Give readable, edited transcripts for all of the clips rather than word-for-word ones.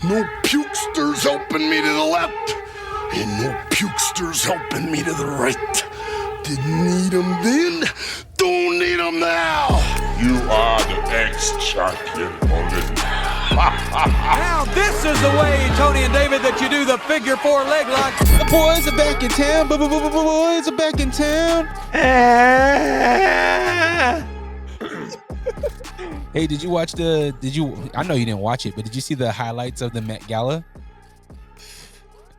No pukesters helping me to the left, and no pukesters helping me to the right. Didn't need them then, don't need them now. You are the ex-champion, Logan. Now this is the way, Tony and David, that you do the figure four leg lock. The boys are back in town. Boys are back in town. Hey, did you watch I know you didn't watch it, but did you see the highlights of the Met Gala?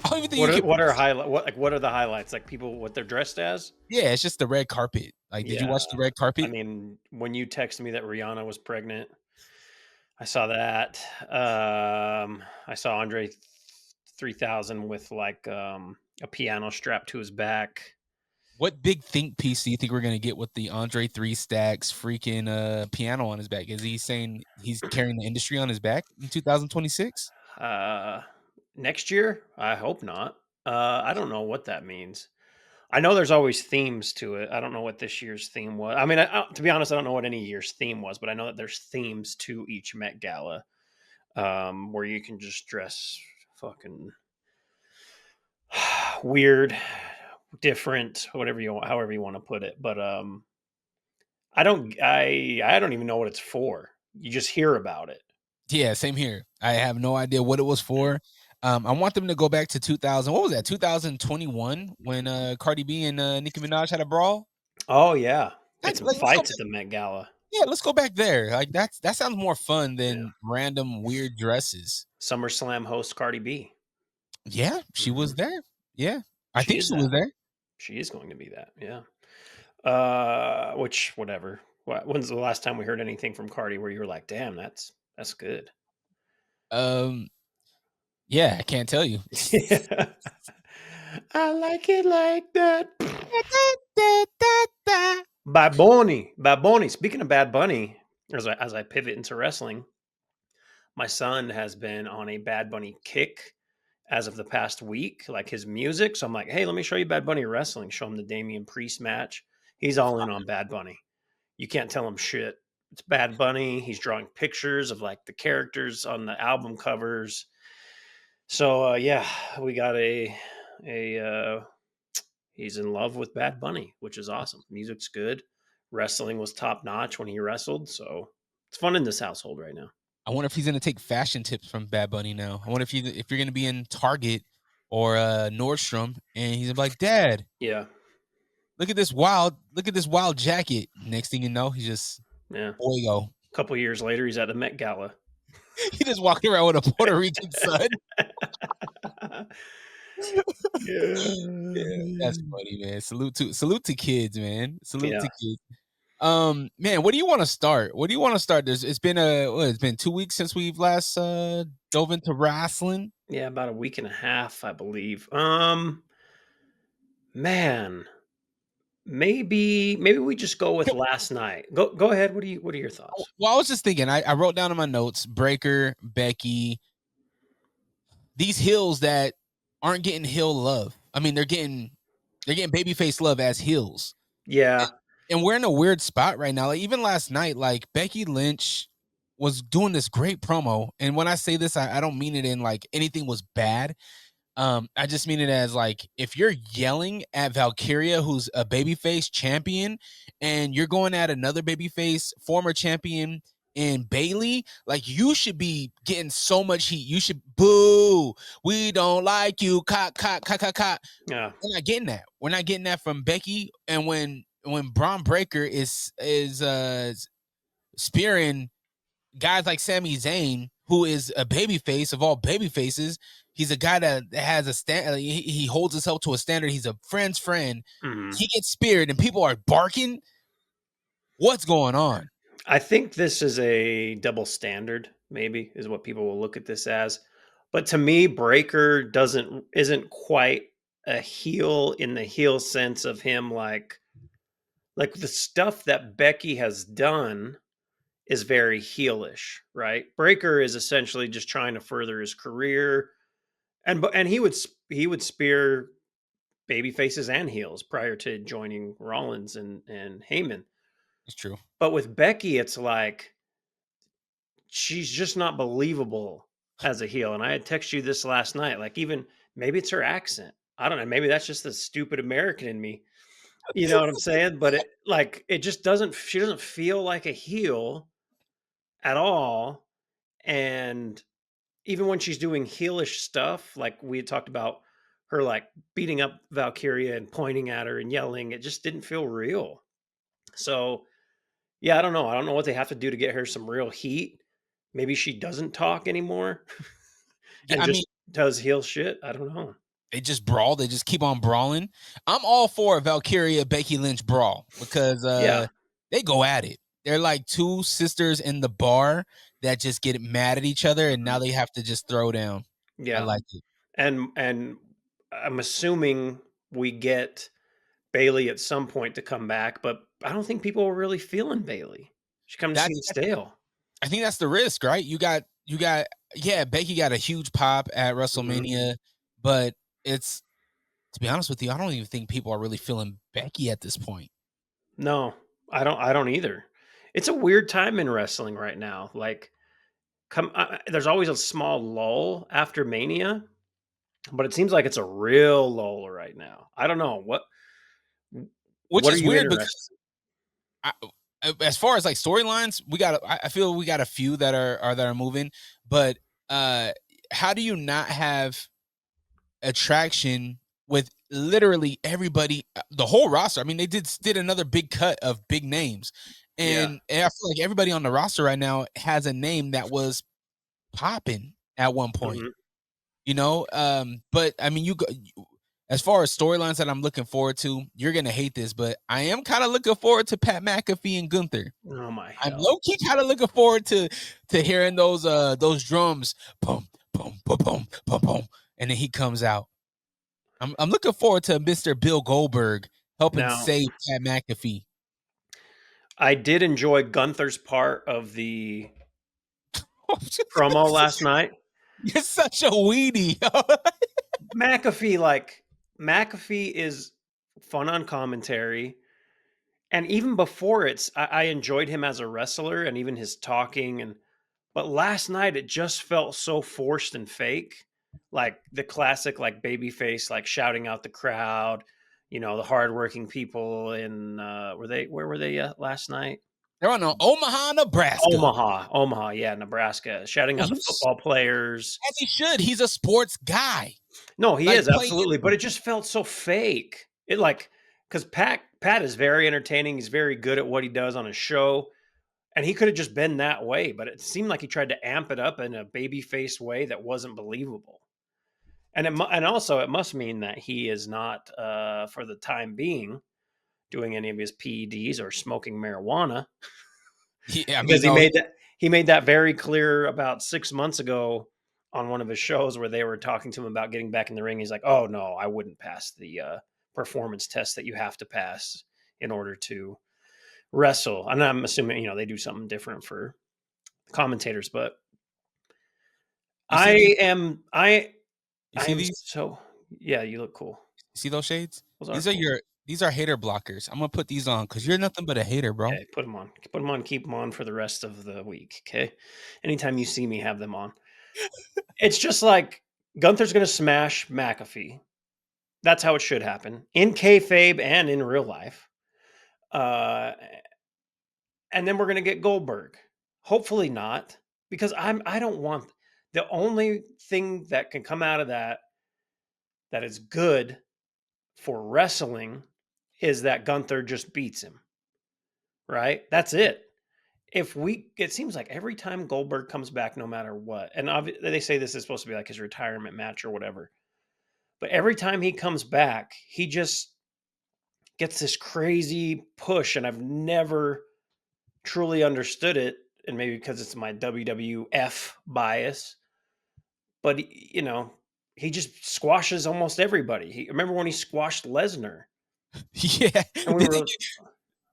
I don't even think what are the highlights? Like people what they're dressed as? Yeah, it's just the red carpet. Like, did you watch the red carpet? I mean, when you texted me that Rihanna was pregnant, I saw that. I saw Andre 3000 with like a piano strapped to his back. What big think piece do you think we're gonna get with the Andre 3 Stacks freaking piano on his back? Is he saying he's carrying the industry on his back in 2026? Next year? I hope not. I don't know what that means. I know there's always themes to it. I don't know what this year's theme was. I mean, to be honest, I don't know what any year's theme was, but I know that there's themes to each Met Gala where you can just dress fucking weird, different, however you want to put it. But I don't even know what it's for. You just hear about it. Yeah, same here. I have no idea what it was for. I want them to go back to 2000. What was that? 2021 when Cardi B and Nicki Minaj had a brawl. Oh yeah, it's some fights at the Met Gala. Yeah, let's go back there. Like that sounds more fun than random weird dresses. SummerSlam host Cardi B. Yeah, she was there. Yeah, I think she was there. She is going to be that. Yeah. Which whatever. When's the last time we heard anything from Cardi where you were like, "Damn, that's good." Yeah, I can't tell you. I like it like that. Bad Bunny. Speaking of Bad Bunny, as I pivot into wrestling, my son has been on a Bad Bunny kick as of the past week, like his music. So I'm like, hey, let me show you Bad Bunny wrestling. Show him the Damian Priest match. He's all in on Bad Bunny. You can't tell him shit. It's Bad Bunny. He's drawing pictures of like the characters on the album covers. So we got he's in love with Bad Bunny, which is awesome. Music's good. Wrestling was top notch when he wrestled. So it's fun in this household right now. I wonder if he's gonna take fashion tips from Bad Bunny now. I wonder if you're gonna be in Target or Nordstrom and he's like, Dad, yeah, look at this wild jacket. Next thing you know, he's just boyo. A couple years later, he's at the Met Gala. He just walked around with a Puerto Rican son. Yeah, that's funny, man. Salute to kids, man. Salute to kids. Man, what do you want to start? It's been 2 weeks since we've last dove into wrestling. Yeah, about a week and a half, I believe. Man, maybe we just go with last night. Go ahead. What are your thoughts? Well, I was just thinking. I wrote down in my notes: Breaker, Becky, these heels that aren't getting heel love. I mean, they're getting babyface love as heels. Yeah. And we're in a weird spot right now. Like even last night, like Becky Lynch was doing this great promo. And when I say this, I don't mean it in like anything was bad. I just mean it as like if you're yelling at Valkyria, who's a babyface champion, and you're going at another babyface former champion in Bailey, like you should be getting so much heat. You should boo. We don't like you. Cock. Yeah. We're not getting that from Becky. And when Braun Breaker is spearing guys like Sami Zayn, who is a babyface of all babyfaces, he's a guy that has a stand. He holds himself to a standard. He's a friend's friend. Mm-hmm. He gets speared, and people are barking. What's going on? I think this is a double standard. Maybe is what people will look at this as. But to me, Breaker isn't quite a heel in the heel sense of him like the stuff that Becky has done is very heelish, right? Breaker is essentially just trying to further his career, and he would spear baby faces and heels prior to joining Rollins and Heyman. It's true. But with Becky, it's like she's just not believable as a heel. And I had texted you this last night. Like, even maybe it's her accent. I don't know. Maybe that's just the stupid American in me. You know what I'm saying? But it just doesn't, she doesn't feel like a heel at all. And even when she's doing heelish stuff, like we had talked about her like beating up Valkyria and pointing at her and yelling, it just didn't feel real. So yeah, I don't know. I don't know what they have to do to get her some real heat. Maybe she doesn't talk anymore Yeah, and I mean, just does heel shit. I don't know. they just brawl. They just keep on brawling. I'm all for a Valkyria Becky Lynch brawl because Yeah. they go at it. They're like two sisters in the bar that just get mad at each other, and now Mhm. they have to just throw down. I Yeah. like it. And I'm assuming we get Bailey at some point to come back, but I don't think people are really feeling Bailey. She kind of That's seems stale. I think that's the risk, right? You got yeah, Becky got a huge pop at Mhm. WrestleMania, but it's to be honest with you, I don't even think people are really feeling Becky at this point. No, I don't either. It's a weird time in wrestling right now. Like, there's always a small lull after Mania, but it seems like it's a real lull right now. I don't know Which what are is you weird because interested? I, as far as like storylines, I feel we got a few that are moving, but uh how do you not have attraction with literally everybody, the whole roster? I mean, they did another big cut of big names, Yeah. and I feel like everybody on the roster right now has a name that was popping at one point. Mhm. But I mean, as far as storylines that I'm looking forward to, you're gonna hate this, but I am kind of looking forward to Pat McAfee and Gunther. Oh my I'm hell. low key kind of looking forward to hearing those drums, boom, boom, boom, boom, boom, boom, and then he comes out. I'm looking forward to Mr. Bill Goldberg helping Now, save Pat McAfee. I did enjoy Gunther's part of the promo last night. You're such a weenie. McAfee, like McAfee is fun on commentary. And even before I enjoyed him as a wrestler and even his talking but last night it just felt so forced and fake. Like the classic like babyface like shouting out the crowd, the hardworking people in where were they last night? They're on Omaha, Nebraska. Omaha, yeah, Nebraska, shouting out the football players. As he should. He's a sports guy. No, he Like is playing absolutely, but it just felt so fake. It like because Pat is very entertaining. He's very good at what he does on his show, and he could have just been that way. But it seemed like he tried to amp it up in a baby face way that wasn't believable. And also it must mean that he is not, for the time being, doing any of his PEDs or smoking marijuana Yeah, I because mean, no, he made that very clear about 6 months ago on one of his shows where they were talking to him about getting back in the ring. He's like, "Oh no, I wouldn't pass the performance test that you have to pass in order to wrestle." And I'm assuming they do something different for commentators, but you see these? I You I see am these? so yeah. You look cool. You see those shades? Those are These are cool. these are hater blockers. I'm gonna put these on because you're nothing but a hater, bro. Okay, put them on. Put them on. Keep them on for the rest of the week. Okay. Anytime you see me, have them on. It's just like Gunther's going to smash McAfee. That's how it should happen in kayfabe and in real life. Uh, and then we're going to get Goldberg. Hopefully not, because I don't want the only thing that can come out of that is good for wrestling is that Gunther just beats him. Right? That's it. It seems like every time Goldberg comes back, no matter what, and they say this is supposed to be like his retirement match or whatever, but every time he comes back, he just gets this crazy push, and I've never truly understood it, and maybe because it's my WWF bias, but he just squashes almost everybody. Remember when he squashed Lesnar, Yeah. and we Did they were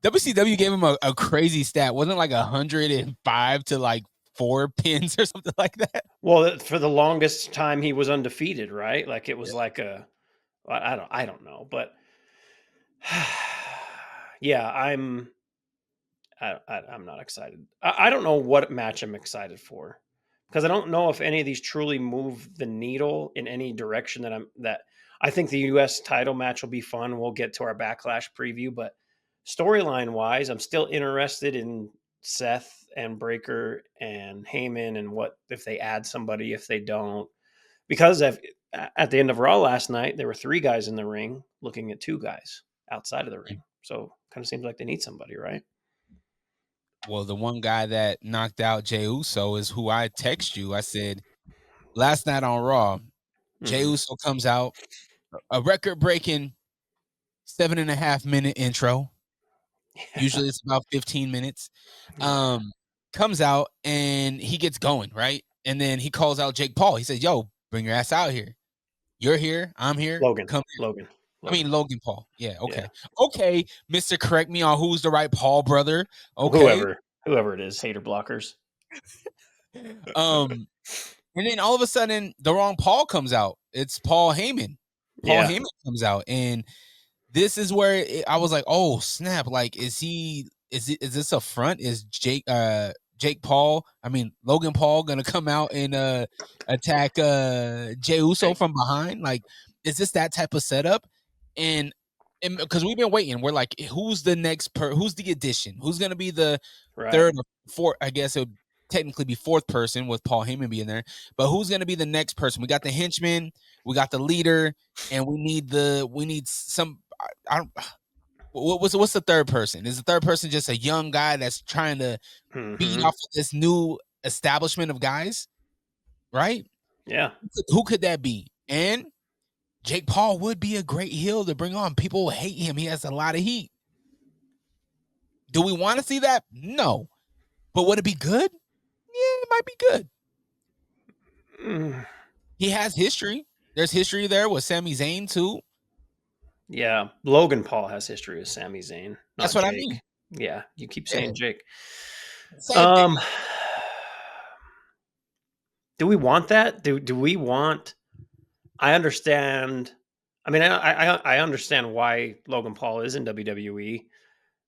WCW gave him a crazy stat. Wasn't it like 105 to like 4 pins or something like that? well for the longest time he was undefeated, right? Like it was Yeah. like I don't know, but yeah, I'm not excited. I don't know what match I'm excited for because I don't know if any of these truly move the needle in any direction that I think the US title match will be fun. We'll get to our Backlash preview, but storyline wise, I'm still interested in Seth and Breaker and Heyman and what if they add somebody, if they don't. Because at the end of Raw last night, there were 3 guys in the ring looking at 2 guys outside of the ring. So kind of seems like they need somebody, right? Well, the one guy that knocked out Jey Uso is who I text you. I said last night on Raw, Jey Uso comes out, a record-breaking 7.5-minute intro. Usually it's about 15 minutes. Comes out and he gets going, right? And then he calls out Jake Paul. He says, "Yo, bring your ass out here. You're here. I'm here. Logan. Come here." Logan. I mean Logan Paul. Yeah. Okay. Yeah. Okay, Mister. Correct me on who's the right Paul brother. Okay. Whoever it is, hater blockers. And then all of a sudden, the wrong Paul comes out. It's Paul Heyman. Heyman comes out, and this is where I was like, "Oh snap! Like, is this a front? Is Jake Paul? I mean, Logan Paul gonna come out and attack Jey Uso from behind? Like, is this that type of setup?" And because we've been waiting, we're like, "Who's the next who's the addition? Who's gonna be the third or fourth? I guess it would technically be fourth person with Paul Heyman being there, but who's going to be the next person? We got the henchman, we got the leader, and we need some. I don't. What's the third person? Is the third person just a young guy that's trying to beat off of this new establishment of guys, right? Yeah. Who could that be? And Jake Paul would be a great heel to bring on. People hate him. He has a lot of heat. Do we want to see that? No. But would it be good? Yeah, it might be good. He has history. There's history there with Sami Zayn too. Yeah, Logan Paul has history with Sami Zayn. That's what Jake. I mean. Yeah, you keep saying Jake. Do we want that? Do we want? I understand. I mean, I understand why Logan Paul is in WWE.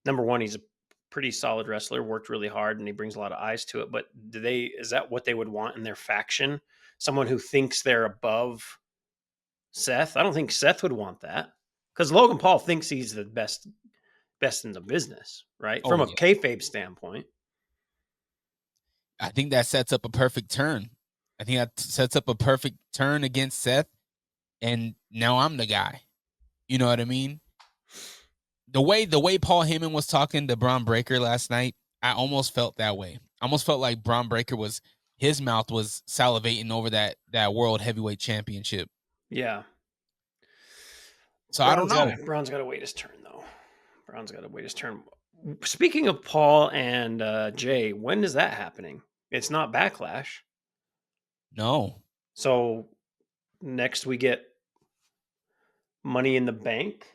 Number one, he's a pretty solid wrestler, worked really hard, and he brings a lot of eyes to it. But is that what they would want in their faction? Someone who thinks they're above Seth? I don't think Seth would want that, because Logan Paul thinks he's the best in the business, right? From a kayfabe standpoint. I think that sets up a perfect turn. I think that sets up a perfect turn against Seth, and now I'm the guy. You know what I mean? The way Paul Heyman was talking to Braun Breaker last night, I almost felt that way. I almost felt like Braun Breaker his mouth was salivating over that World Heavyweight Championship. Yeah. So I don't know. Braun's got to wait his turn, though. Speaking of Paul and Jay, when is that happening? It's not Backlash. No. So next we get Money in the Bank,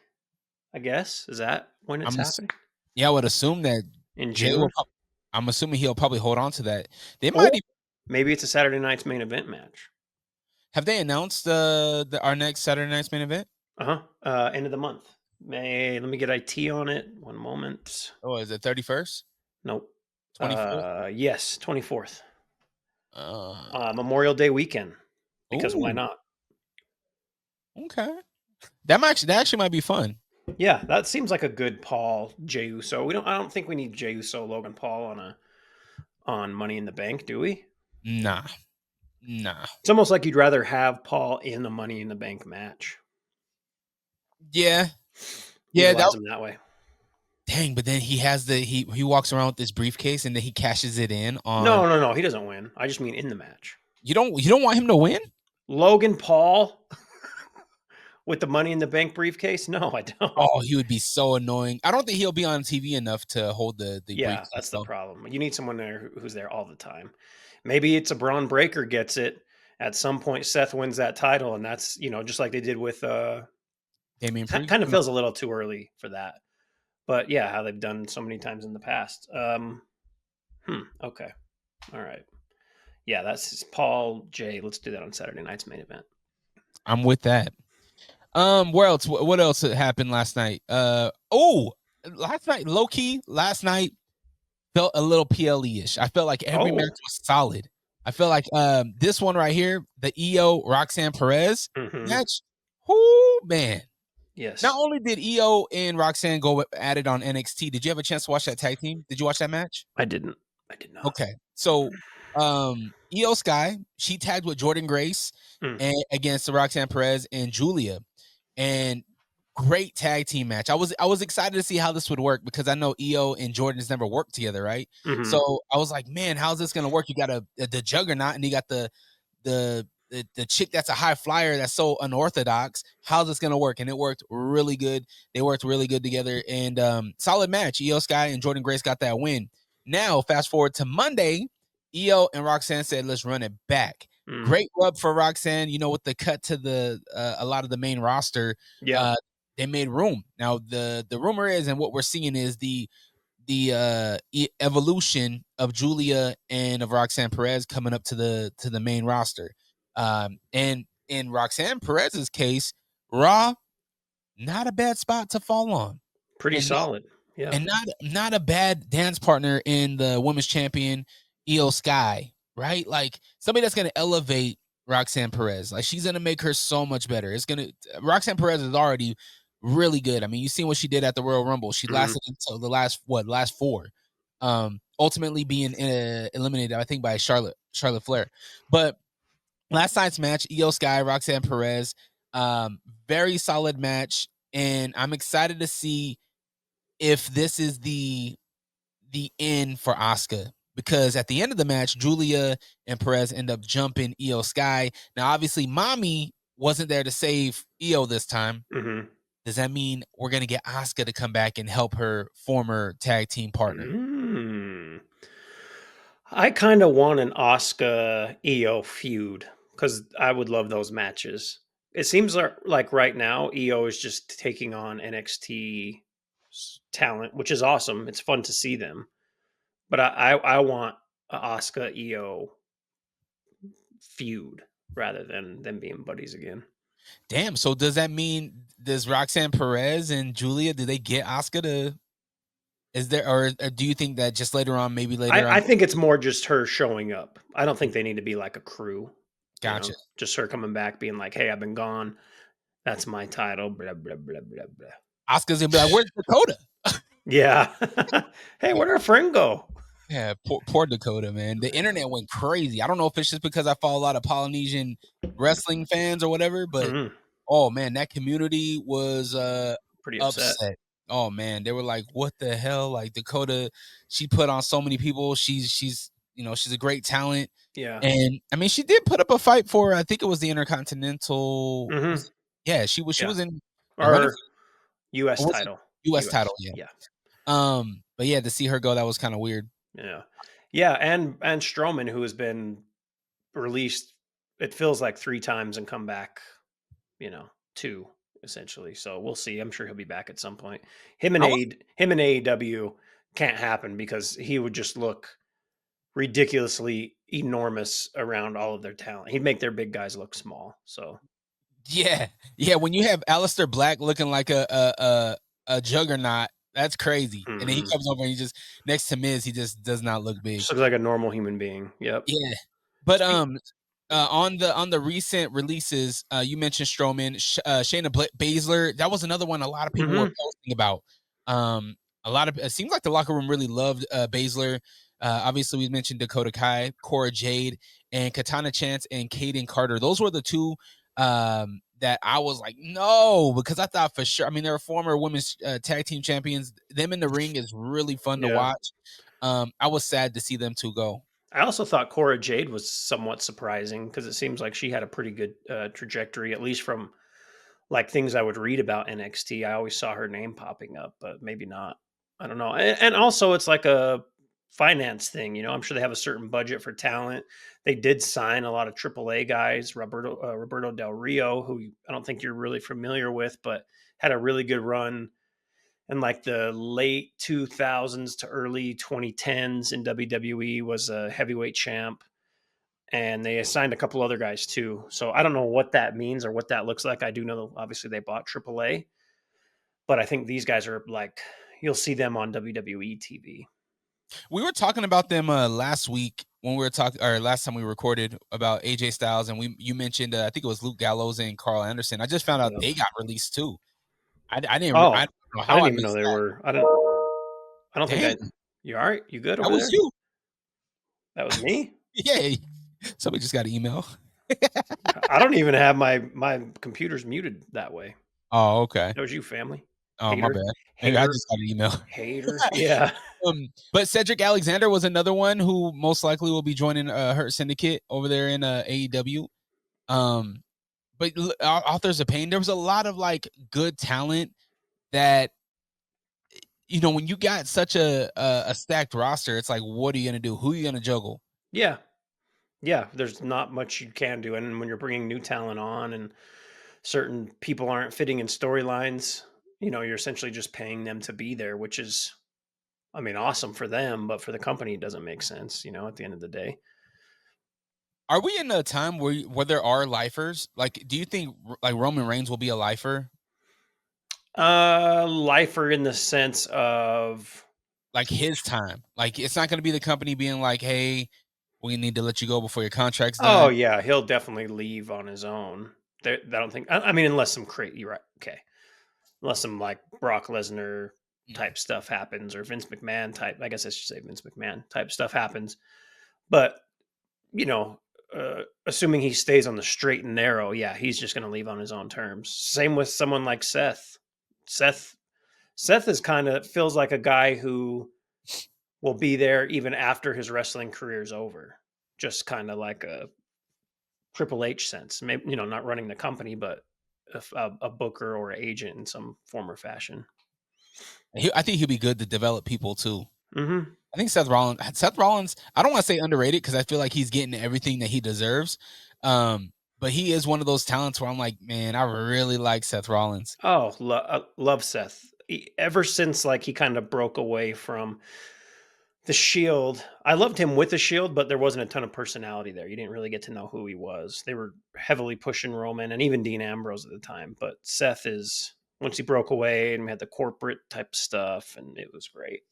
I guess. Is that when it's happening? Yeah, I would assume that in June. I'm assuming he'll probably hold on to that. Maybe it's a Saturday night's main event match. Have they announced our next Saturday night's main event? End of the month. Let me get IT on it. One moment. Oh, is it 31st? Nope. 24th? Yes, 24th. Memorial Day weekend. Because why not? Okay. That actually might be fun. Yeah, that seems like a good Paul Jey Uso. I don't think we need Jey Uso Logan Paul on Money in the Bank, do we? Nah. It's almost like you'd rather have Paul in a Money in the Bank match. Yeah. That way. Dang, but then he has he walks around with this briefcase and then he cashes it in on. No, he doesn't win. I just mean in the match. You don't want him to win? Logan Paul with the Money in the Bank briefcase? No, I don't. Oh, he would be so annoying. I don't think he'll be on TV enough to hold the briefcase. That's the problem. You need someone there who's there all the time. Maybe it's a Braun Breaker gets it. At some point, Seth wins that title, and that's, just like they did with Damian Priest. Kind of feels a little too early for that. But yeah, how they've done so many times in the past. Okay. All right. Yeah, that's Paul Jay. Let's do that on Saturday night's main event. I'm with that. Where else? What else happened last night? Last night, low-key, felt a little PLE-ish. I felt like every match was solid. I feel like this one right here, the EO Roxanne Perez Mhm. match. Oh man. Not Yes. only did EO and Roxanne go at it on NXT, did you have a chance to watch that tag team? Did you watch that match? I didn't. I did not. Okay. So EO Sky, she tagged with Jordan Grace Mm. and against Roxanne Perez and Julia. And great tag team match. I was excited to see how this would work because I know EO and Jordan's never worked together, right? Mhm. So I was like, man, how's this gonna work? You got the juggernaut and you got the chick that's a high flyer that's so unorthodox. How's this gonna work? And it worked really good. They worked really good together and solid match. EO Sky and Jordan Grace got that win. Now, fast forward to Monday, EO and Roxanne said, let's run it back. Mm. Great rub for Roxanne, with the cut to the a lot of the main roster. Yeah. They made room. Now the rumor is, and what we're seeing is the evolution of Julia and of Roxanne Perez coming up to the main roster. And in Roxanne Perez's case, Raw, not a bad spot to fall on. Pretty And solid. Yeah. and not a bad dance partner in the women's champion EO Sky, right? Like somebody that's gonna elevate Roxanne Perez. Like she's gonna make her so much better. Roxanne Perez is already really good. I mean, you've seen what she did at the Royal Rumble. She Mhm. lasted until the last four. Ultimately being eliminated, I think, by Charlotte Flair. But last night's match, EO Sky, Roxanne Perez, very solid match, and I'm excited to see if this is the end for Asuka, because at the end of the match, Julia and Perez end up jumping EO Sky. Now, obviously, Mommy wasn't there to save EO this time. Mhm. Does that mean we're gonna get Asuka to come back and help her former tag team partner? Mm. I kind of want an Oscar EO feud because I would love those matches. It seems like right now EO is just taking on NXT talent, which is awesome. It's fun to see them, but I want a Oscar EO feud rather than them being buddies again. Damn. So does Roxanne Perez and Julia, do they get Asuka to? Is there, or do you think that just later on, maybe later on? I think it's more just her showing up. I don't think they need to be like a crew, Gotcha. just her coming back, being like, "Hey, I've been gone. That's my title." Blah blah blah blah blah. Asuka's gonna be like, "Where's Dakota?" Yeah. Hey, where'd our friend go? Yeah, poor Dakota, man. The internet went crazy. I don't know if it's just because I follow a lot of Polynesian wrestling fans or whatever, but Mhm. oh man, that community was Pretty upset. upset. Oh man, they were like, "What the hell?" Like Dakota, she put on so many people. She's a great talent, Yeah. and I mean, she did put up a fight for. I think it was the Intercontinental. Mhm. Yeah, she Yeah. was in the running Or US or was it title. U.S. title? US. Yeah. Yeah. But yeah, to see her go, that was kind of weird. Yeah. Yeah, and Strowman, who has been released, it feels like 3 times and come back, 2 essentially. So we'll see. I'm sure he'll be back at some point. I was Him and AEW can't happen because he would just look ridiculously enormous around all of their talent. He'd make their big guys look small. So, Yeah, yeah. When you have Alistair Black looking like a juggernaut, that's crazy. And then he mhm. comes over and he just next to Miz, he just does not look big. Just looks like a normal human being. Yep. Yeah, but Spe on the recent releases, you mentioned Strowman, Shayna Baszler. That was another one. A lot of people were Mhm. posting about. A lot of it seems like the locker room really loved Baszler. Obviously, we mentioned Dakota Kai, Cora Jade, and Katana Chance and Kaden Carter. Those were the two that I was like, no, because I thought for sure. I mean, they're former women's tag team champions. Them in the ring is really fun to Yeah. watch. I was sad to see them two go. I also thought Cora Jade was somewhat surprising because it seems like she had a pretty good trajectory, at least from like things I would read about NXT. I always saw her name popping up, but maybe not. I don't know. And also, it's like a finance thing. I'm sure they have a certain budget for talent. They did sign a lot of AAA guys, Roberto Del Rio, who I don't think you're really familiar with, but had a really good run in like the late 2000s to early 2010s in WWE, was a heavyweight champ, and they assigned a couple other guys too. So I don't know what that means or what that looks like. I do know obviously they bought AAA, but I think these guys are like, you'll see them on WWE TV. We were talking about them last week when we were talking, or last time we recorded about AJ Styles, and you mentioned I think it was Luke Gallows and Carl Anderson. I just found out Yeah. they got released too. I Oh, don't know I how didn't I even know missed they that. were. I don't think Dang, I. You all right? You good that over was there? you. That was me. Yay! Somebody just got an email. I don't even have my computer's muted that way. Oh, okay. That was you, family. Oh, my Hater, bad. Maybe I hater, just got an email. hater. Yeah. But Cedric Alexander was another one who most likely will be joining Hurt Syndicate over there in AEW. But Authors of Pain, there was a lot of like good talent that when you got such a stacked roster, it's like, what are you gonna do? Who are you gonna juggle? Yeah. Yeah. There's not much you can do. And when you're bringing new talent on and certain people aren't fitting in storylines, you're essentially just paying them to be there, which is, I mean, awesome for them, but for the company, it doesn't make sense, at the end of the day. Are we in a time where there are lifers? Like, do you think like Roman Reigns will be a lifer? Lifer in the sense of, Like his time? Like it's not going to be the company being like, "Hey, we need to let you go before your contract's oh done." yeah, he'll definitely leave on his own. I don't think, I mean, unless some crazy, you're right. Okay. Unless some like Brock Lesnar Mm. type stuff happens or Vince McMahon type, I guess I should say Vince McMahon type stuff happens. But, you know, assuming he stays on the straight and narrow, yeah, he's just going to leave on his own terms. Same with someone like Seth. Seth Seth is kind of feels like a guy who will be there even after his wrestling career is over. Just kind of like a Triple H sense. Maybe, not running the company, but a booker or agent in some form or fashion. I think he'll be good to develop people too. Mm-hmm. I think Seth Rollins, I don't want to say underrated because I feel like he's getting everything that he deserves. But he is one of those talents where I'm like, man, I really like Seth Rollins. Oh, love Seth. Ever since like he kind of broke away from the Shield, I loved him with the Shield, but there wasn't a ton of personality there. You didn't really get to know who he was. They were heavily pushing Roman and even Dean Ambrose at the time. But Seth is once he broke away and we had the corporate type of stuff, and it was great.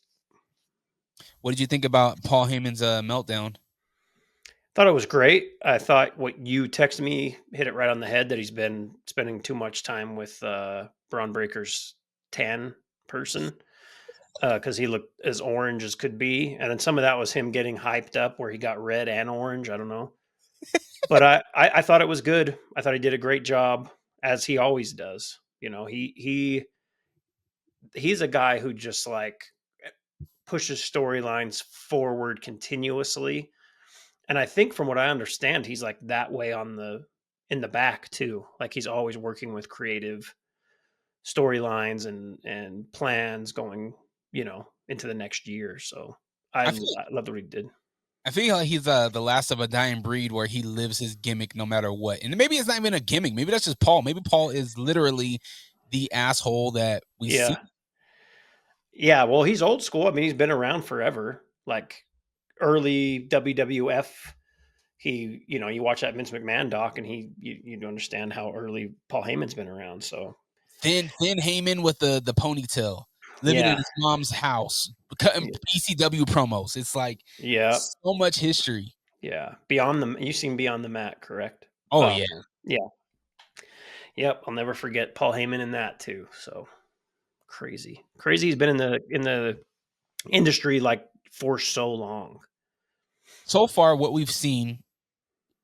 What did you think about Paul Heyman's meltdown? Thought it was great. I thought what you texted me hit it right on the head that he's been spending too much time with Braun Breaker's tan person because he looked as orange as could be. And then some of that was him getting hyped up where he got red and orange. I don't know. But I thought it was good. I thought he did a great job as he always does. He's a guy who just like pushes storylines forward continuously. And I think from what I understand, he's like that way in the back too. Like he's always working with creative storylines and plans going, into the next year. So I I feel love what he did. I feel like he's the last of a dying breed where he lives his gimmick no matter what. And maybe it's not even a gimmick. Maybe that's just Paul. Maybe Paul is literally the asshole that we see. Yeah. Yeah. Well, he's old school. I mean, he's been around forever. Like early WWF. You watch that Vince McMahon doc and you understand how early Paul Heyman's been around. So Thin Heyman with the ponytail, living in yeah. his mom's house, cutting ECW promos. It's like Yeah. so much history. Yeah. You've seen Beyond the Mat, correct? Oh Oh, yeah. man. Yeah. Yep. I'll never forget Paul Heyman in that too. So crazy. Crazy. He's been in the industry like for so long. So far, what we've seen,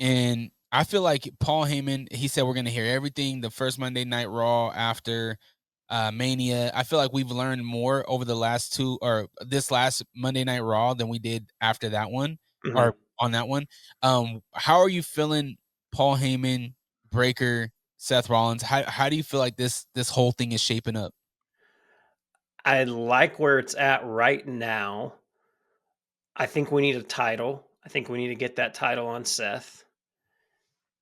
and I feel like Paul Heyman, he said we're gonna hear everything the first Monday Night Raw after Mania. I feel like we've learned more over the last two or this last Monday Night Raw than we did after that one Mhm. or on that one. How are you feeling, Paul Heyman, Breaker, Seth Rollins? How do you feel like this whole thing is shaping up? I like where it's at right now. I think we need a title. I think we need to get that title on Seth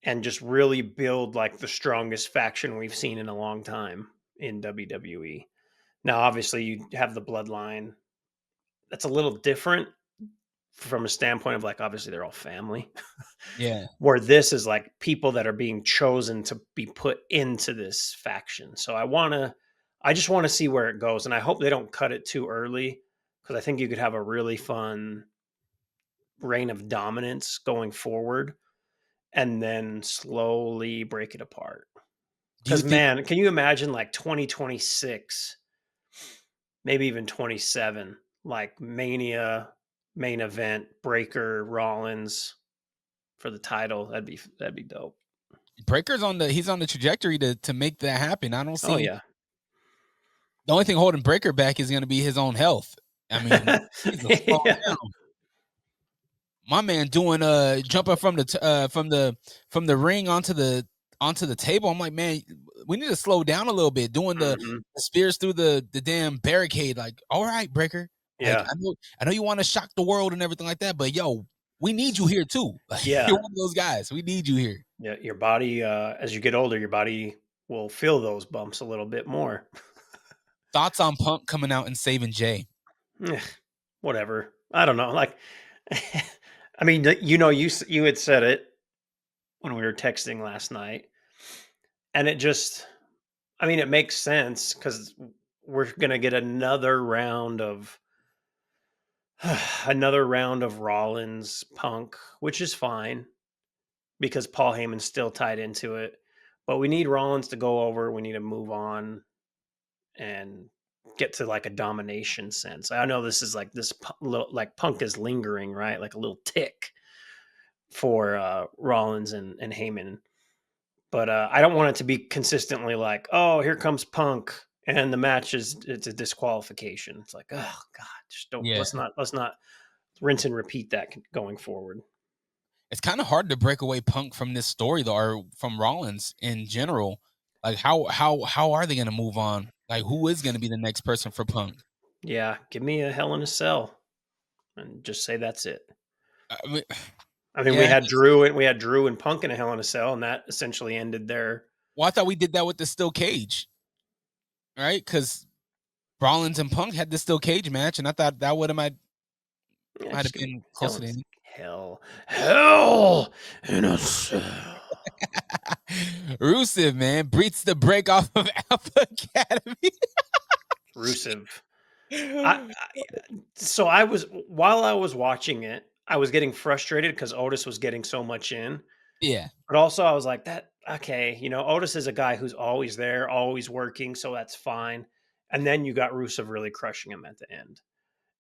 and just really build like the strongest faction we've seen in a long time in WWE. Now, obviously, you have the bloodline. That's a little different from a standpoint of like, obviously, they're all family. Yeah. Where this is like people that are being chosen to be put into this faction. So I just want to see where it goes. And I hope they don't cut it too early because I think you could have a really fun reign of dominance going forward, and then slowly break it apart. Do you Because think man, can you imagine like 2026, maybe even 27, like Mania main event, Breaker Rollins for the title? That'd be dope. Breaker's he's on the trajectory to make that happen. I don't Oh see yeah. the only thing holding Breaker back is going to be his own health. I mean, he's a slow Yeah. down. My man doing jumping from the ring onto the table. I'm like, man, we need to slow down a little bit. Doing the Mhm. spears through the damn barricade. Like, all right, Breaker. Like, Yeah. I know you want to shock the world and everything like that, but yo, we need you here too. Like, Yeah. you're one of those guys. We need you here. Yeah. Your body, as you get older, your body will feel those bumps a little bit more. Thoughts on Punk coming out and saving Jay? Eh, Whatever. I don't know. Like, I mean, you had said it when we were texting last night, and it just, I mean, it makes sense because we're gonna get another round of another round of Rollins Punk, which is fine because Paul Heyman's still tied into it. But we need Rollins to go over. We need to move on and get to like a domination sense. I know this is like like Punk is lingering, right? Like a little tick for Rollins and Heyman. But I don't want it to be consistently like, oh, here comes Punk, and the match it's a disqualification. It's like, oh God, just don't Yeah. let's not rinse and repeat that going forward. It's kind of hard to break away Punk from this story though, or from Rollins in general. Like how are they gonna move on? Like who is gonna be the next person for Punk? Yeah, give me a Hell in a Cell, and just say that's it. I mean, I mean, yeah. we had Drew and Punk in a Hell in a Cell, and that essentially ended their. Well, I thought we did that with the steel cage, right? Because Rollins and Punk had the steel cage match, and I thought that might Yeah, have just give me been Hell closer in to a any. Hell in a Cell. Rusev, man, breeds the break off of Alpha Academy. Rusev. So I was while I was watching it, I was getting frustrated because Otis was getting so much in, Yeah, but also I was like, that okay, Otis is a guy who's always there, always working, so that's fine. And then you got Rusev really crushing him at the end,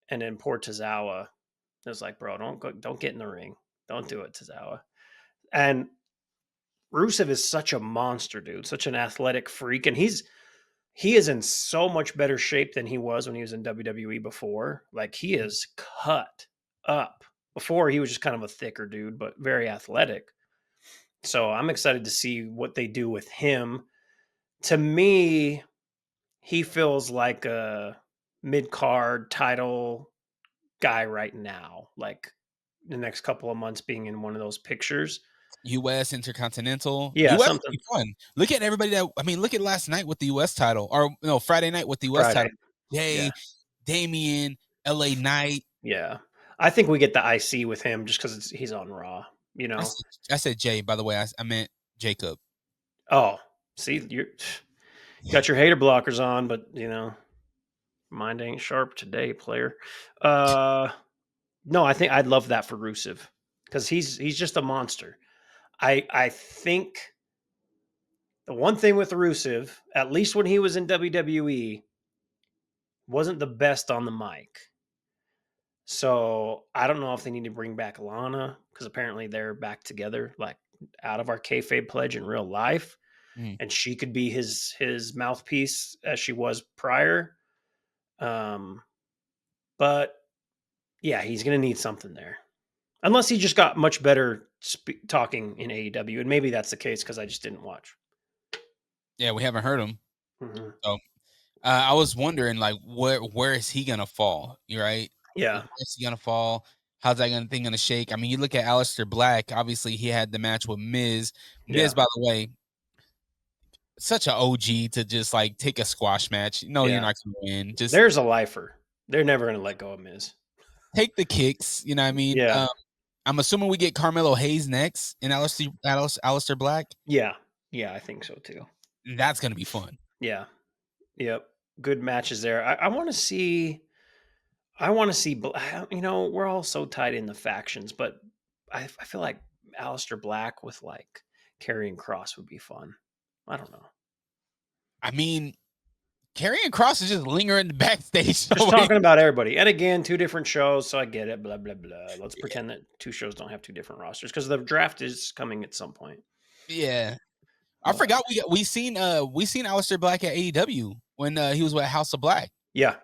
and then poor Tozawa was like, bro, don't get in the ring, don't do it, Tozawa. And Rusev is such a monster, dude, such an athletic freak, and he is in so much better shape than he was when he was in WWE before. Like he is cut up. Before he was just kind of a thicker dude, but very athletic. So I'm excited to see what they do with him. To me, he feels like a mid-card title guy right now. Like the next couple of months being in one of those pictures. U.S. Intercontinental. Yeah, U.S. would something be fun. Look at everybody look at last night with the U.S. title, or no, Friday night with the U.S. Friday. title. Yeah. Yay, Damian, L.A. Knight. Yeah. I think we get the IC with him just because he's on Raw, I said Jay, by the way. I meant Jacob. Oh, see, you got your hater blockers on, but mind ain't sharp today, player. No, I think I'd love that for Rusev because he's just a monster. I think the one thing with Rusev, at least when he was in WWE, wasn't the best on the mic. So I don't know if they need to bring back Lana because apparently they're back together, like out of our kayfabe pledge in real life. Mm. And she could be his mouthpiece as she was prior. But yeah, he's going to need something there, unless he just got much better talking in AEW, and maybe that's the case because I just didn't watch. Yeah, we haven't heard him. Mm-hmm. So I was wondering, like, where is he gonna fall? You right? Yeah, Like, where's he gonna fall? How's that thing gonna shake? I mean, you look at Aleister Black. Obviously, he had the match with Miz. yeah, Miz, by the way, such an OG to just like take a squash match. No, you're yeah. not gonna win. Just There's a lifer. They're never going to let go of Miz. take the kicks. You know what I mean? Yeah, I'm assuming we get Carmelo Hayes next in Aleister Black. yeah, yeah. I think so too. That's gonna be fun. Yeah, yep. Good matches there. I want to see. I want to see, we're all so tied in the factions, but I feel like Aleister Black with like Karrion Kross would be fun. I don't know. I mean, Karrion Kross is just lingering backstage. So Just talking about everybody. And again, 2 different shows, so I get it. Blah, blah, blah. Let's pretend that 2 shows don't have 2 different rosters because the draft is coming at some point. yeah. I forgot we seen Aleister Black at AEW when he was with House of Black. Yeah.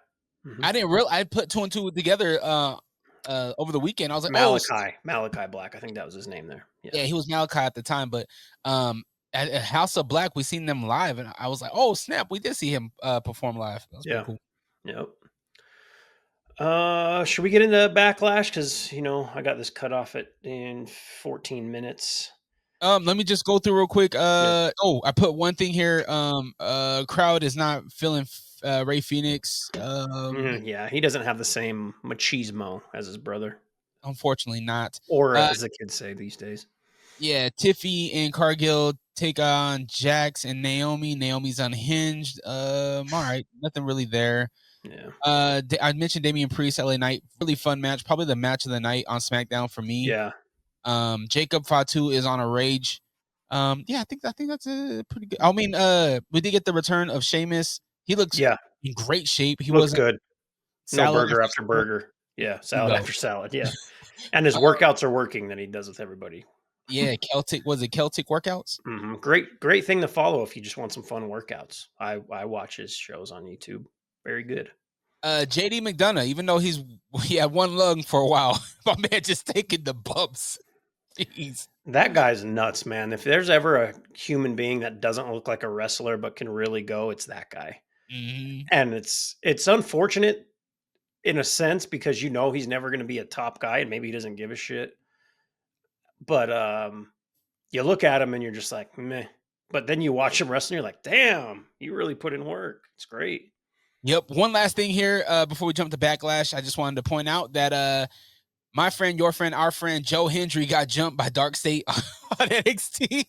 I didn't I put 2 and 2 together over the weekend. I was like, Malachi Black. I think that was his name there. Yeah, he was Malachi at the time, but at House of Black, we seen them live, and I was like, oh snap, we did see him perform live. That was pretty cool. Yep. Should we get into Backlash? Because I got this cut off in 14 minutes. Let me just go through real quick. I put one thing here. Crowd is not feeling Ray Phoenix. Yeah, he doesn't have the same machismo as his brother. Unfortunately not. Or as the kids say these days. Yeah, Tiffy and Cargill take on Jax and Naomi. Naomi's unhinged. All right, nothing really there. Yeah. I mentioned Damian Priest, LA Knight. Really fun match. Probably the match of the night on SmackDown for me. Yeah. Jacob Fatu is on a rage. I think that's a pretty good. I mean, we did get the return of Sheamus. He looks in great shape. He looks good. No burger after burger. Yeah, salad after salad. Yeah. And his workouts are working that he does with everybody. Yeah, Celtic workouts? Mm-hmm. Great thing to follow if you just want some fun workouts. I watch his shows on YouTube. Very good. JD McDonough, even though he had one lung for a while, my man just taking the bumps. Jeez. That guy's nuts, man. If there's ever a human being that doesn't look like a wrestler but can really go, it's that guy. Mm-hmm. And it's unfortunate in a sense because he's never going to be a top guy and maybe he doesn't give a shit. But you look at him and you're just like, meh. But then you watch him wrestle and you're like, damn, you really put in work. It's great. Yep. One last thing here before we jump to Backlash, I just wanted to point out that my friend, your friend, our friend, Joe Hendry got jumped by Dark State on NXT.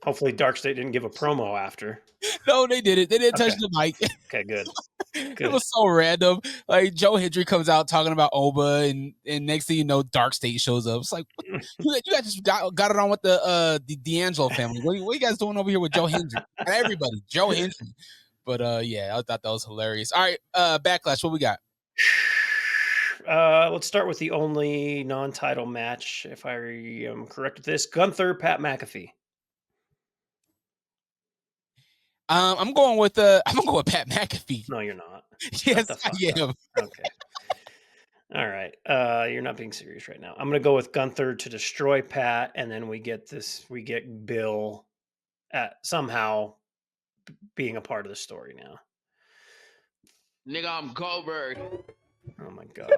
Hopefully Dark State didn't give a promo after. No, they didn't. They didn't touch the mic. Okay, good. It was so random. Like Joe Hendry comes out talking about Oba, and next thing you know, Dark State shows up. It's like you guys just got it on with the D'Angelo family. What are you guys doing over here with Joe Hendry? Everybody, Joe Hendry. But I thought that was hilarious. All right, Backlash. What we got? Let's start with the only non-title match, if I am correct with this. Gunther, Pat McAfee. I'm going with Pat McAfee. No, you're not. Yes, I am. Okay. All right. You're not being serious right now. I'm gonna go with Gunther to destroy Pat, and then we get Bill at somehow being a part of the story now. Nigga, I'm Goldberg. Oh my god.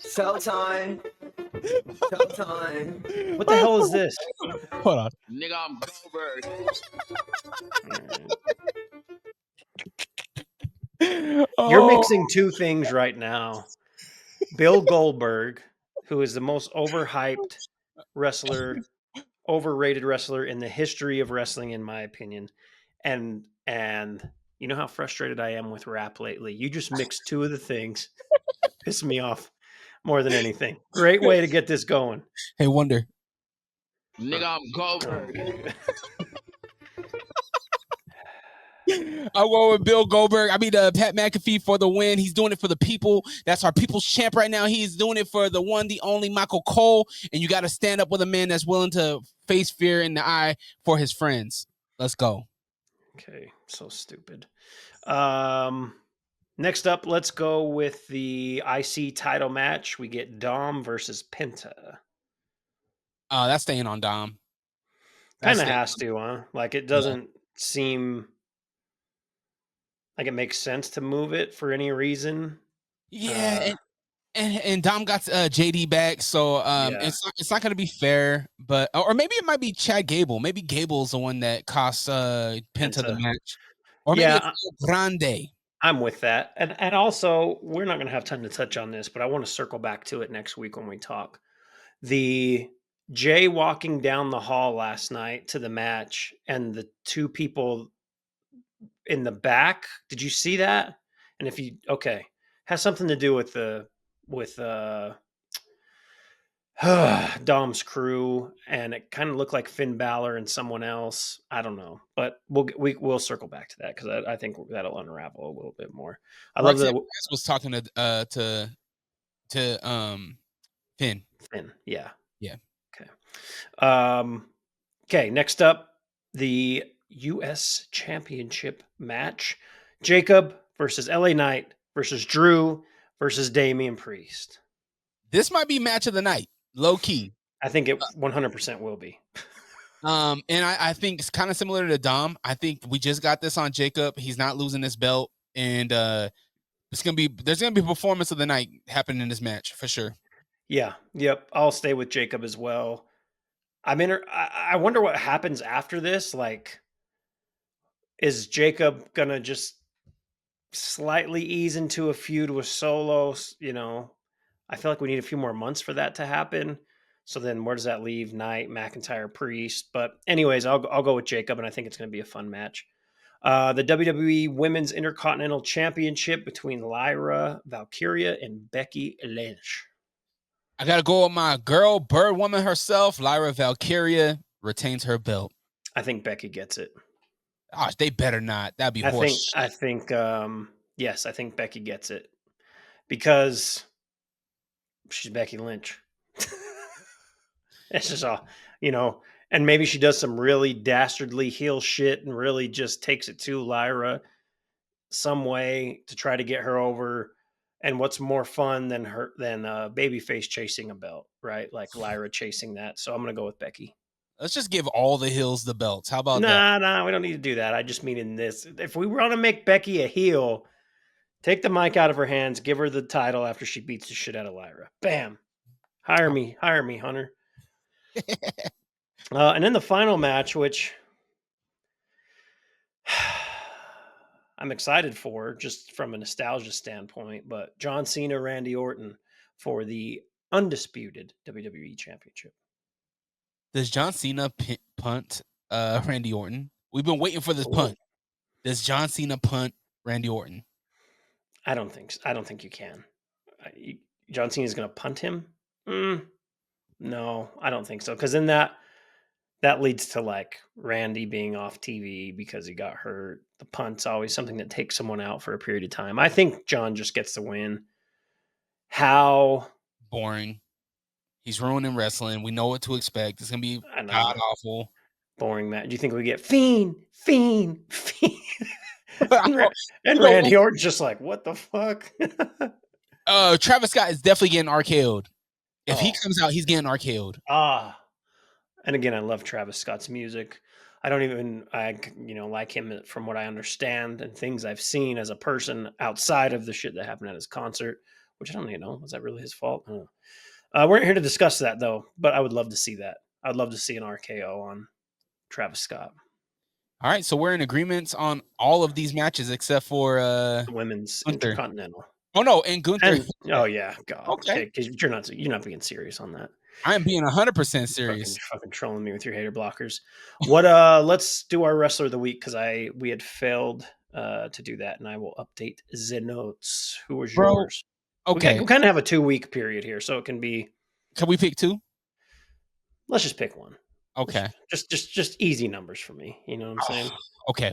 Showtime. What the hell is this? Hold on. Nigga, I'm Goldberg. You're mixing 2 things right now. Bill Goldberg, who is the most overhyped wrestler, overrated wrestler in the history of wrestling, in my opinion. And you know how frustrated I am with rap lately. You just mixed 2 of the things. Piss me off more than anything. Great way to get this going. Hey, Wonder. Nigga, I'm Goldberg. I'm going with Bill Goldberg. I mean, Pat McAfee for the win. He's doing it for the people. That's our people's champ right now. He's doing it for the one, the only Michael Cole. And you got to stand up with a man that's willing to face fear in the eye for his friends. Let's go. Okay, so stupid. Next up, let's go with the IC title match. We get Dom versus Penta. That's staying on Dom. Kind of has to, huh? Like it doesn't seem like it makes sense to move it for any reason. Yeah, and Dom got JD back, so it's not going to be fair. But or maybe it might be Chad Gable. Maybe Gable's the one that cost Penta the match, or maybe it's Grande. I'm with that, and also we're not going to have time to touch on this, but I want to circle back to it next week when we talk. The Jay walking down the hall last night to the match, and the 2 people in the back. Did you see that? And if you has something to do with Dom's crew, and it kind of looked like Finn Balor and someone else. I don't know, but we'll circle back to that because I think that'll unravel a little bit more. I love Roxanne that Perez was talking to Finn. Finn. Yeah. Yeah. Okay. Okay. Next up, the U.S. Championship match: Jacob versus LA Knight versus Drew versus Damian Priest. This might be match of the night, low key. I think it 100% will be. And I think it's kind of similar to Dom. I think we just got this on Jacob. He's not losing this belt, and there's gonna be performance of the night happening in this match for sure. Yeah. Yep. I'll stay with Jacob as well. I wonder what happens after this. Like, is Jacob gonna just slightly ease into a feud with Solo? I feel like we need a few more months for that to happen. So then, where does that leave Knight, McIntyre, Priest? But anyways, I'll go with Jacob, and I think it's going to be a fun match. The WWE Women's Intercontinental Championship between Lyra Valkyria and Becky Lynch. I gotta go with my girl, Bird Woman herself, Lyra Valkyria, retains her belt. I think Becky gets it. Oh, they better not. That'd be horse. I think Becky gets it because she's Becky Lynch. It's just all, and maybe she does some really dastardly heel shit and really just takes it to Lyra some way to try to get her over. And what's more fun than babyface chasing a belt, right? Like Lyra chasing that. So I'm going to go with Becky. Let's just give all the heels the belts. How about that? Nah, we don't need to do that. I just mean in this. If we want to make Becky a heel, take the mic out of her hands, give her the title after she beats the shit out of Lyra. Bam. Hire me, Hunter. And then the final match, which I'm excited for just from a nostalgia standpoint, but John Cena, Randy Orton for the undisputed WWE Championship. Does John Cena punt Randy Orton? We've been waiting for this punt. Does John Cena punt Randy Orton? I don't think so. I don't think you can. John Cena's going to punt him? No, I don't think so. Because then that leads to like Randy being off TV because he got hurt. The punt's always something that takes someone out for a period of time. I think John just gets the win. How boring. He's ruining wrestling. We know what to expect. It's gonna be god awful. Boring match. Do you think we get Fiend? And Randy Orton's just like, what the fuck? Travis Scott is definitely getting RKO'd. If he comes out, he's getting RKO'd. And again, I love Travis Scott's music. I don't even, like him from what I understand and things I've seen as a person outside of the shit that happened at his concert, which I don't even know. Was that really his fault? I don't know. We're not here to discuss that though, but I would love to see that. I'd love to see an RKO on Travis Scott. All right, so we're in agreement on all of these matches except for the women's Gunther. Intercontinental. Oh no, and Gunther. Oh yeah, God. Okay, because you're not being serious on that. I am being 100% serious. Fucking trolling me with your hater blockers. What? Let's do our wrestler of the week because we had failed to do that, and I will update the notes. Who was yours? Okay, we kind of have a 2-week period here, so it can be. Can we pick 2? Let's just pick one. Okay, just easy numbers for me. You know what I'm saying? Okay,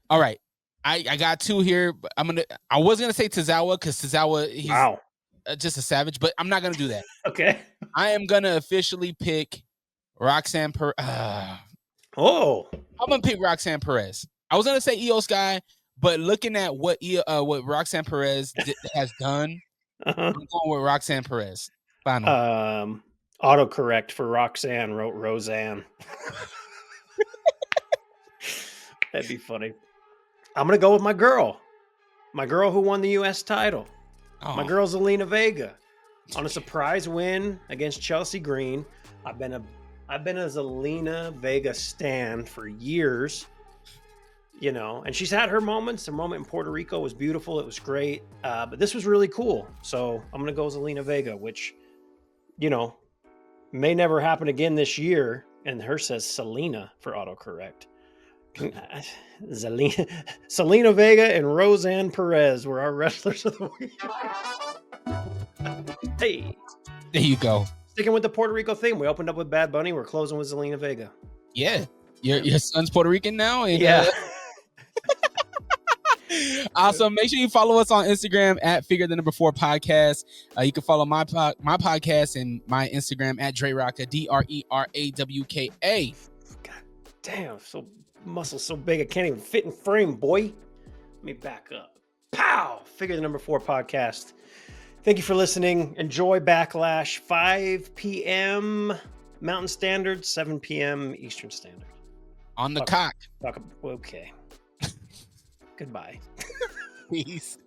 all right. I got 2 here. But I was gonna say Tozawa because Tozawa he's just a savage, but I'm not gonna do that. Okay, I am gonna officially pick Roxanne Perez. I'm gonna pick Roxanne Perez. I was gonna say Io Sky, but looking at what Roxanne Perez has done, I'm going with Roxanne Perez. Final. Autocorrect for Roxanne wrote Roseanne. That'd be funny. I'm gonna go with my girl who won the U.S. title. My girl Zelina Vega on a surprise win against Chelsea Green. I've been a Zelina Vega stan for years, and she's had her moments. The moment in Puerto Rico was beautiful. It was great, but this was really cool. So I'm gonna go Zelina Vega, which, may never happen again this year. And her says Selena for autocorrect. Selena Vega and Roseanne Perez were our wrestlers of the week. Hey, There you go. sticking with the Puerto Rico theme, we opened up with Bad Bunny. We're closing with Selena Vega. Yeah. Your son's Puerto Rican now? And, Yeah. Also, make sure you follow us on Instagram at Figure the Number 4 Podcast. You can follow my podcast and my Instagram at Dre-Rocka, DRERAWKA. God damn, so muscles so big I can't even fit in frame, boy. Let me back up. Pow! Figure the Number 4 Podcast. Thank you for listening. Enjoy Backlash, 5 p.m. Mountain Standard, 7 p.m. Eastern Standard. On the cock. Okay. Goodbye. Peace.